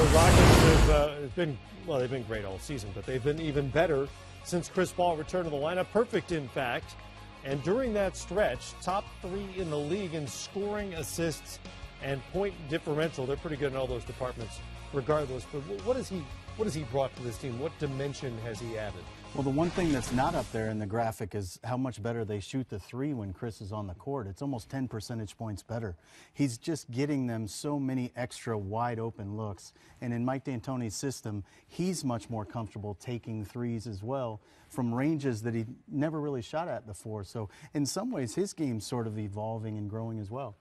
The Rockets have been, well, they've been great all season, but they've been even better since Chris Paul returned to the lineup. Perfect, in fact. And during that stretch, top 3 in the league in scoring, assists, and point differential. They're pretty good in all those departments regardless. But what has he brought to this team? What dimension has he added? Well, the one thing that's not up there in the graphic is how much better they shoot the 3 when Chris is on the court. It's almost 10 percentage points better. He's just getting them so many extra wide open looks. And in Mike D'Antoni's system, he's much more comfortable taking 3s as well from ranges that he never really shot at before. So in some ways, his game's sort of evolving and growing as well.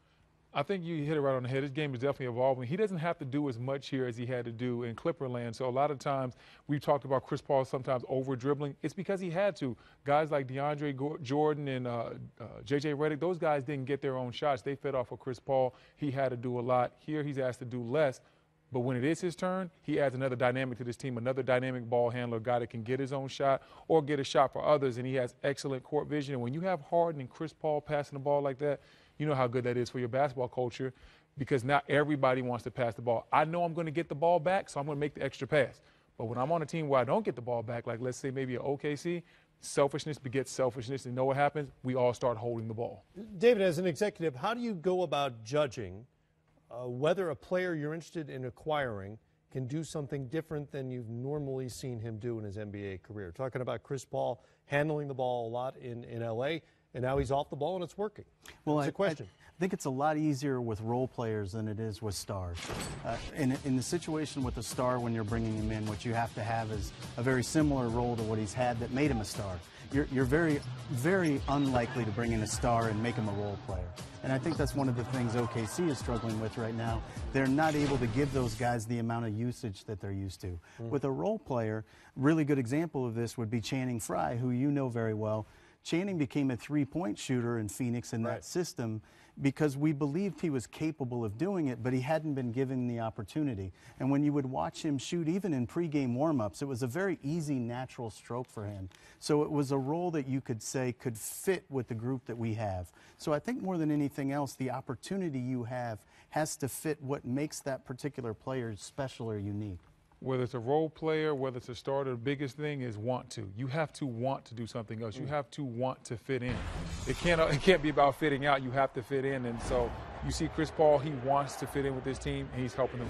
I think you hit it right on the head. His game is definitely evolving. He doesn't have to do as much here as he had to do in Clipperland. So a lot of times we've talked about Chris Paul sometimes over-dribbling. It's because he had to. Guys like DeAndre Jordan and J.J. Redick, those guys didn't get their own shots. They fed off of Chris Paul. He had to do a lot. Here he's asked to do less. But when it is his turn, he adds another dynamic to this team, another dynamic ball handler, a guy that can get his own shot or get a shot for others, and he has excellent court vision. And when you have Harden and Chris Paul passing the ball like that, you know how good that is for your basketball culture, because now everybody wants to pass the ball. I know I'm going to get the ball back, so I'm going to make the extra pass. But when I'm on a team where I don't get the ball back, like let's say maybe an OKC, selfishness begets selfishness, and you know what happens? We all start holding the ball. David, as an executive, how do you go about judging whether a player you're interested in acquiring can do something different than you've normally seen him do in his NBA career? Talking about Chris Paul handling the ball a lot in L.A., and now he's off the ball and it's working. Well, That's a question. I think it's a lot easier with role players than it is with stars. In the situation with a star, when you're bringing him in, what you have to have is a very similar role to what he's had that made him a star. You're very, very unlikely to bring in a star and make him a role player. And I think that's one of the things OKC is struggling with right now. They're not able to give those guys the amount of usage that they're used to. With a role player, really good example of this would be Channing Frye, who you know very well. Channing became a 3-point shooter in Phoenix in that system because we believed he was capable of doing it, but he hadn't been given the opportunity. And when you would watch him shoot, even in pregame warm-ups, it was a very easy, natural stroke for him. So it was a role that you could say could fit with the group that we have. So I think more than anything else, the opportunity you have has to fit what makes that particular player special or unique. Whether it's a role player, whether it's a starter, the biggest thing is want to. You have to want to do something else. You have to want to fit in. It can't be about fitting out. You have to fit in. And so you see Chris Paul, he wants to fit in with this team, and he's helping them.